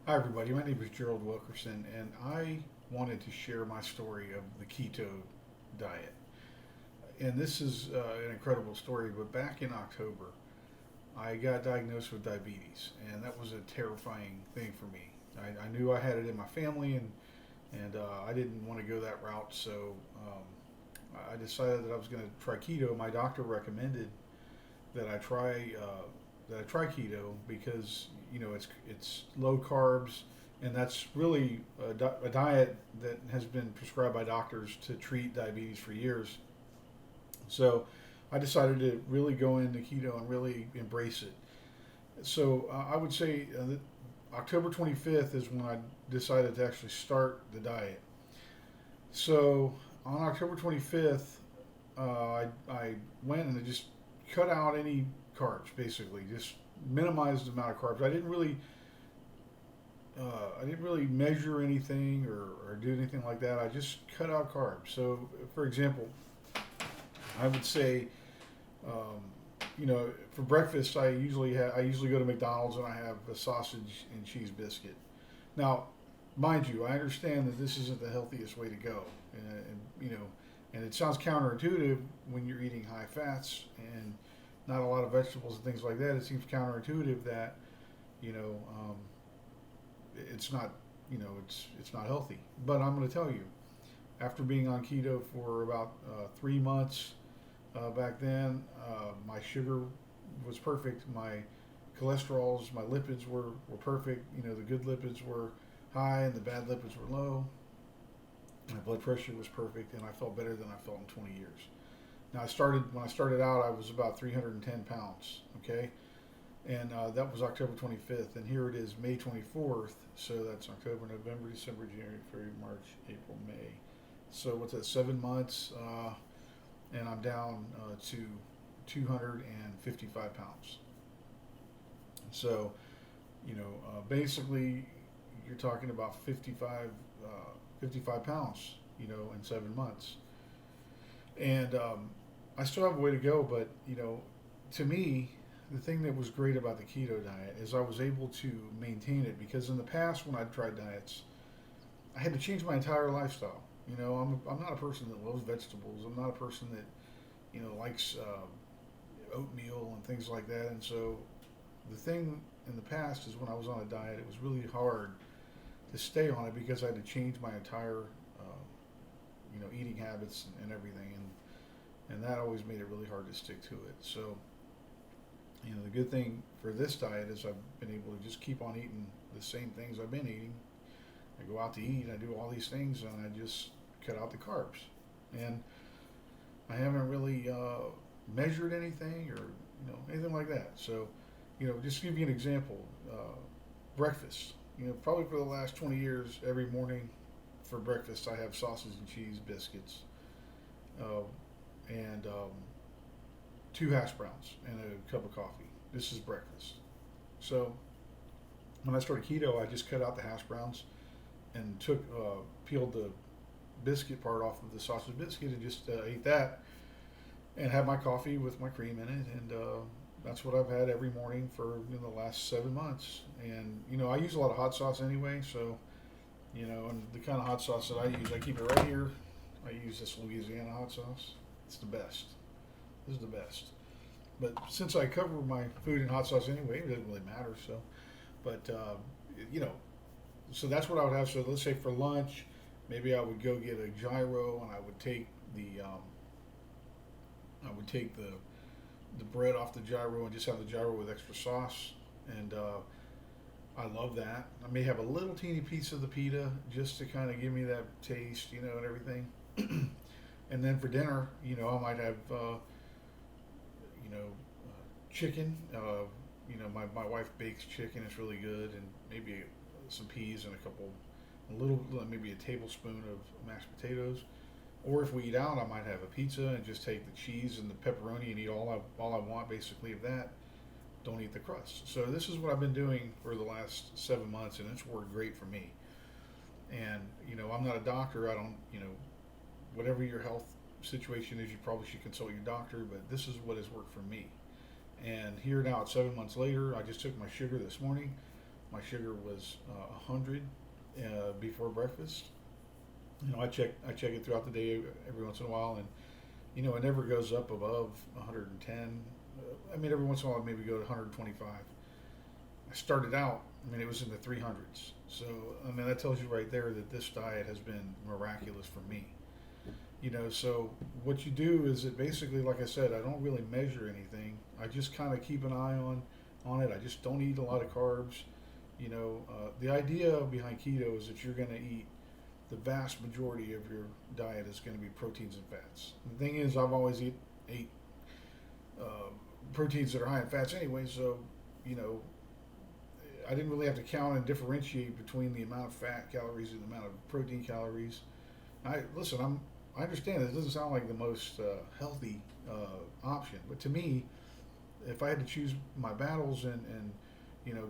Hi, everybody. My name is Gerald Wilkerson, and I wanted to share my story of the keto diet. And this is an incredible story, but back in October, I got diagnosed with diabetes, and that was a terrifying thing for me. I knew I had it in my family, and I didn't want to go that route, so I decided that I was going to try keto. My doctor recommended that I try keto because it's low carbs, and that's really a diet that has been prescribed by doctors to treat diabetes for years. So I decided to really go into keto and really embrace it. So I would say that October 25th is when I decided to actually start the diet. So on October 25th, I went and I just cut out any carbs, basically, just minimized the amount of carbs. I didn't really measure anything or do anything like that. I just cut out carbs. So, for example, I would say, um, for breakfast, I usually go to McDonald's and I have a sausage and cheese biscuit. Now, mind you, I understand that this isn't the healthiest way to go, and it sounds counterintuitive when you're eating high fats and not a lot of vegetables and things like that. It seems counterintuitive that you know um, it's not it's not healthy. But I'm going to tell you, after being on keto for about 3 months back then, my sugar was perfect. My cholesterols, my lipids were perfect. The good lipids were high and the bad lipids were low. My blood pressure was perfect, and I felt better than I felt in 20 years. Now, when I started out, I was about 310 pounds. Okay, and that was October 25th, and here it is, May 24th. So that's October, November, December, January, February, March, April, May. So what's that? 7 months, and I'm down to 255 pounds. So basically, you're talking about 55 pounds, in 7 months. And I still have a way to go, but to me, the thing that was great about the keto diet is I was able to maintain it because in the past when I tried diets, I had to change my entire lifestyle. I'm not a person that loves vegetables. I'm not a person that likes oatmeal and things like that. And so the thing in the past is when I was on a diet, it was really hard to stay on it because I had to change my entire eating habits and everything, and that always made it really hard to stick to it. So the good thing for this diet is I've been able to just keep on eating the same things I've been eating. I go out to eat, I do all these things, and I just cut out the carbs. And I haven't really measured anything or anything like that. So just to give you an example, breakfast. Probably for the last 20 years, every morning for breakfast I have sausage and cheese biscuits, uh, and two hash browns and a cup of coffee. This is breakfast. So when I started keto, I just cut out the hash browns and peeled the biscuit part off of the sausage biscuit and just ate that and had my coffee with my cream in it, and that's what I've had every morning for the last 7 months. And I use a lot of hot sauce anyway, so and the kind of hot sauce that I use, I keep it right here. I use this Louisiana hot sauce. It's the best. This is the best. But since I cover my food in hot sauce anyway, it doesn't really matter. So, but you know, so that's what I would have. So let's say for lunch, maybe I would go get a gyro, and I would take the bread off the gyro and just have the gyro with extra sauce, and I love that. I may have a little teeny piece of the pita just to kind of give me that taste, and everything. And then for dinner, I might have chicken. My wife bakes chicken; it's really good, and maybe some peas and maybe a tablespoon of mashed potatoes. Or if we eat out, I might have a pizza and just take the cheese and the pepperoni and eat all I want basically of that. Don't eat the crust. So this is what I've been doing for the last 7 months, and it's worked great for me. And I'm not a doctor. I don't whatever your health situation is, you probably should consult your doctor. But this is what has worked for me. And here now, it's 7 months later. I just took my sugar this morning. my sugar was 100 before breakfast. I check it throughout the day every once in a while, and it never goes up above 110. I mean, every once in a while, I maybe go to 125. I started out, it was in the 300s. So, that tells you right there that this diet has been miraculous for me. So what you do is that basically, like I said, I don't really measure anything. I just kind of keep an eye on it. I just don't eat a lot of carbs. The idea behind keto is that you're going to eat the vast majority of your diet is going to be proteins and fats. The thing is, I've always ate uh, proteins that are high in fats anyway, so you know I didn't really have to count and differentiate between the amount of fat calories and the amount of protein calories. I understand this doesn't sound like the most healthy option, but to me, if I had to choose my battles and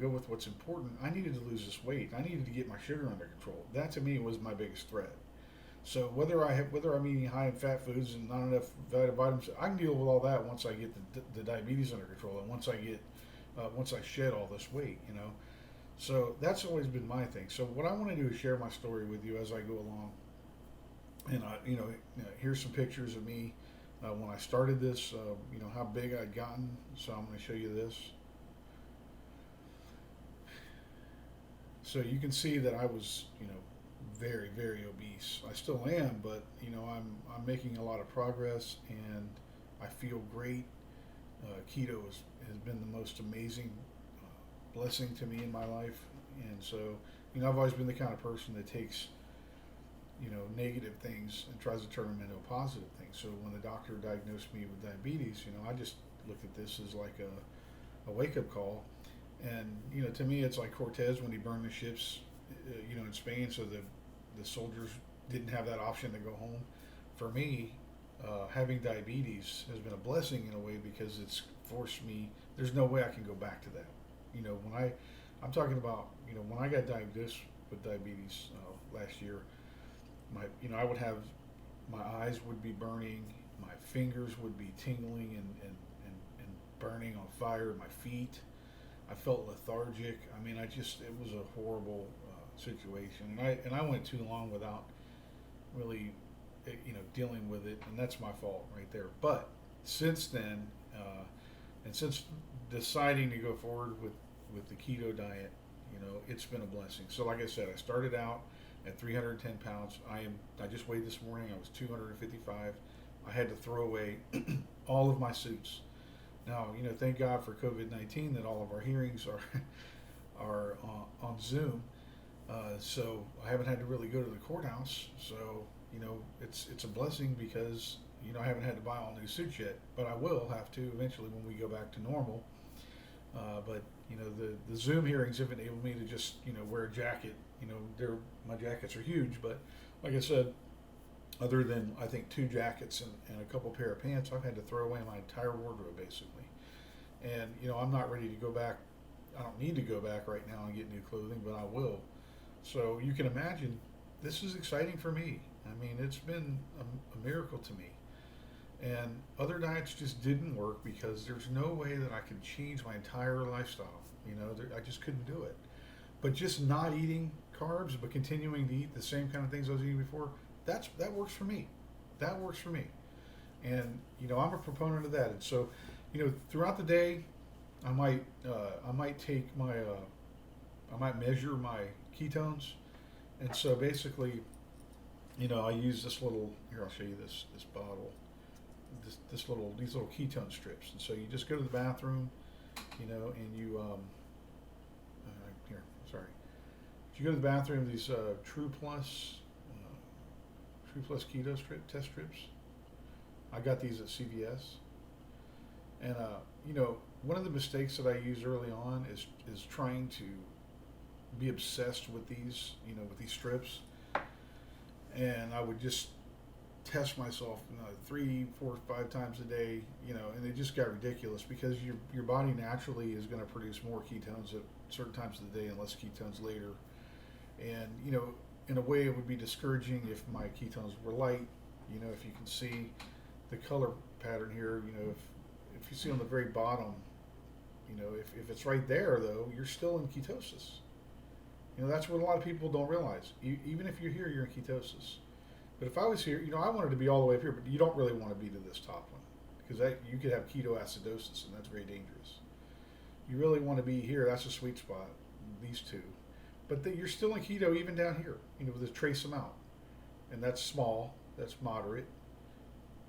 go with what's important, I needed to lose this weight. I needed to get my sugar under control. That to me was my biggest threat. So whether I'm eating high in fat foods and not enough vitamins, I can deal with all that once I get the diabetes under control and once I shed all this weight. So that's always been my thing. So what I want to do is share my story with you as I go along, and here's some pictures of me when I started this. How big I'd gotten. So I'm going to show you this. So you can see that I was, very, very obese. I still am, but I'm making a lot of progress, and I feel great. Keto has been the most amazing blessing to me in my life, and so I've always been the kind of person that takes negative things and tries to turn them into a positive thing. So when the doctor diagnosed me with diabetes, I just looked at this as like a wake up call. And to me, it's like Cortez when he burned the ships, in Spain, so the soldiers didn't have that option to go home. For me, having diabetes has been a blessing in a way because it's forced me. There's no way I can go back to that. I'm talking about when I got diagnosed with diabetes last year, I would have my eyes would be burning, my fingers would be tingling and burning on fire, my feet. I felt lethargic. It was a horrible situation, and I went too long without really, dealing with it, and that's my fault right there. But since then, and since deciding to go forward with the keto diet, it's been a blessing. So, like I said, I started out at 310 pounds. I just weighed this morning. I was 255. I had to throw away all of my suits. Now, thank God for COVID-19 that all of our hearings are on Zoom. So I haven't had to really go to the courthouse. So it's a blessing because I haven't had to buy all new suits yet, but I will have to eventually when we go back to normal. But the Zoom hearings have enabled me to just wear a jacket. My jackets are huge, but like I said, other than I think two jackets and a couple pair of pants, I've had to throw away my entire wardrobe basically. And I'm not ready to go back. I don't need to go back right now and get new clothing, but I will. So you can imagine this is exciting for me. It's been a miracle to me. And other diets just didn't work because there's no way that I could change my entire lifestyle. I just couldn't do it. But just not eating carbs, but continuing to eat the same kind of things I was eating before, that works for me. That works for me. And I'm a proponent of that. And so, throughout the day, I might take I might measure my ketones. And so basically, I use this little, here I'll show you this bottle, these little ketone strips. And so you just go to the bathroom, and you here, sorry. You go to the bathroom, these True Plus keto test strips. I got these at CVS, and one of the mistakes that I used early on is trying to be obsessed with these strips, and I would just test myself 3, 4, 5 times a day, and it just got ridiculous because your body naturally is going to produce more ketones at certain times of the day and less ketones later, and in a way, it would be discouraging if my ketones were light. If you can see the color pattern here, if you see on the very bottom, if it's right there, though, you're still in ketosis. That's what a lot of people don't realize. Even if you're here, you're in ketosis. But if I was here, I wanted to be all the way up here, but you don't really want to be to this top one because you could have ketoacidosis, and that's very dangerous. You really want to be here. That's a sweet spot. These two, but you're still in keto even down here. With a trace amount, and that's small, that's moderate,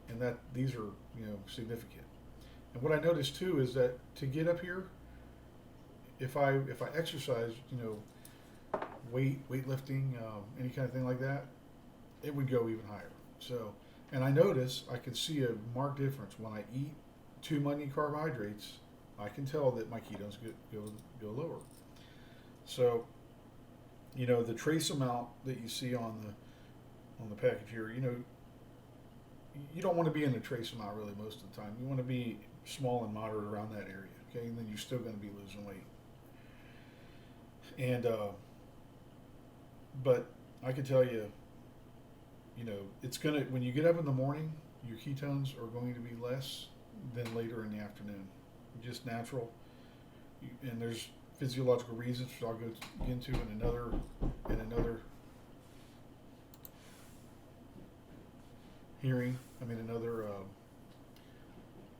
and that these are significant. And what I noticed too is that to get up here, if I exercise, weightlifting, any kind of thing like that, it would go even higher. So, and I notice I can see a marked difference when I eat too many carbohydrates. I can tell that my ketones go lower. So, the trace amount that you see on the package here, you don't want to be in the trace amount really most of the time. You want to be small and moderate around that area, okay? And then you're still going to be losing weight. And but I can tell you, it's gonna when you get up in the morning, your ketones are going to be less than later in the afternoon. Just natural, and there's physiological reasons which I'll go into in another hearing. Another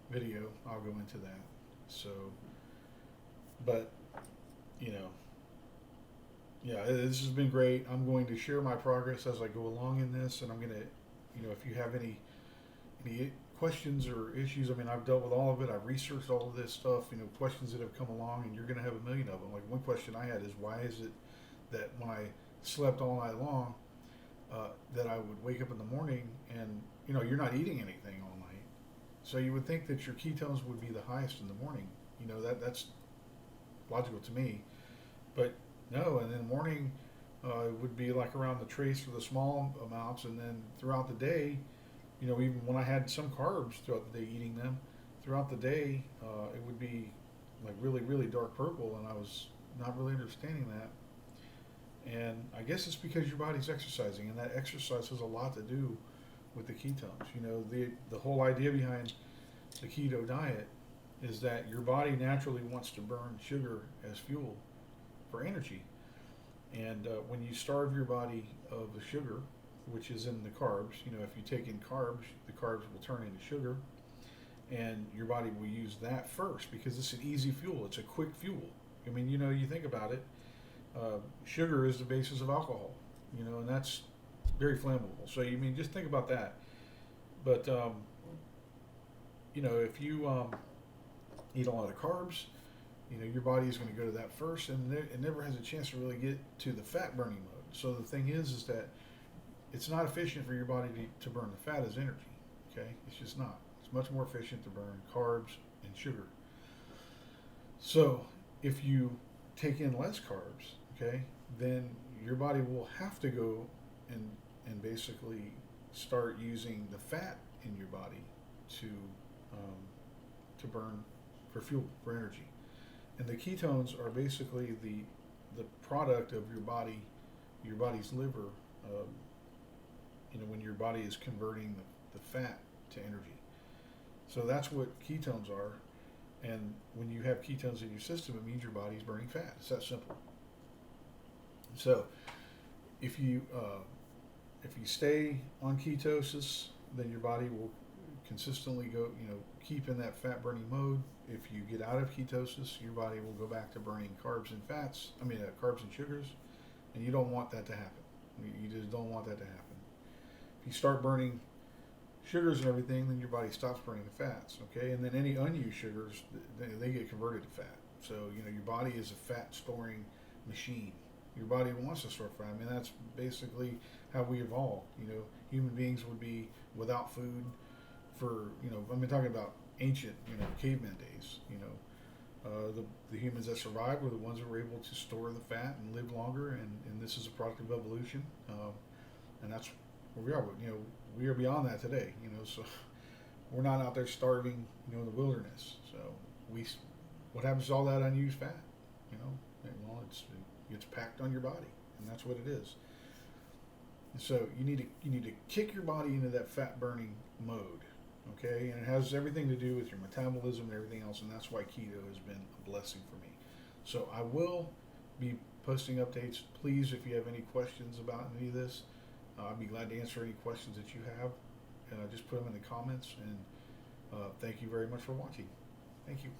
video. I'll go into that. So, but yeah, this has been great. I'm going to share my progress as I go along in this, and I'm going to, if you have any questions or issues, I've dealt with all of it. I've researched all of this stuff, questions that have come along, and you're going to have a million of them. Like one question I had is, why is it that when I slept all night long, that I would wake up in the morning and, you're not eating anything all night. So you would think that your ketones would be the highest in the morning. That's logical to me. But no, and in the morning, it would be like around the trace for the small amounts, and then throughout the day, even when I had some carbs throughout the day, eating them throughout the day, it would be like really, really dark purple, and I was not really understanding that. And I guess it's because your body's exercising, and that exercise has a lot to do with the ketones. The whole idea behind the keto diet is that your body naturally wants to burn sugar as fuel for energy. And when you starve your body of the sugar, which is in the carbs, if you take in carbs, the carbs will turn into sugar, and your body will use that first because it's an easy fuel. It's a quick fuel. You think about it, sugar is the basis of alcohol, and that's very flammable. So, just think about that. But, if you eat a lot of carbs, your body is going to go to that first, and it never has a chance to really get to the fat burning mode. So the thing is that it's not efficient for your body to burn the fat as energy. Okay, it's just not. It's much more efficient to burn carbs and sugar. So if you take in less carbs, okay, then your body will have to go and basically start using the fat in your body to burn for fuel, for energy. And the ketones are basically the product of your body's liver. When your body is converting the fat to energy. So that's what ketones are. And when you have ketones in your system, it means your body's burning fat. It's that simple. So if you stay on ketosis, then your body will consistently go, keep in that fat burning mode. If you get out of ketosis, your body will go back to burning carbs and carbs and sugars, and you don't want that to happen. You just don't want that to happen. If you start burning sugars and everything, then your body stops burning the fats, okay? And then any unused sugars, they get converted to fat. So, your body is a fat storing machine. Your body wants to store fat. That's basically how we evolved. Human beings would be without food for, talking about ancient, caveman days. The humans that survived were the ones that were able to store the fat and live longer, and this is a product of evolution, and that's where we are. We are beyond that today. So we're not out there starving, in the wilderness. So what happens to all that unused fat? Well, it gets packed on your body, and that's what it is. And so you need to kick your body into that fat burning mode. Okay, and it has everything to do with your metabolism and everything else, and that's why keto has been a blessing for me. So I will be posting updates. Please, if you have any questions about any of this, I'd be glad to answer any questions that you have. Just put them in the comments, and thank you very much for watching. Thank you.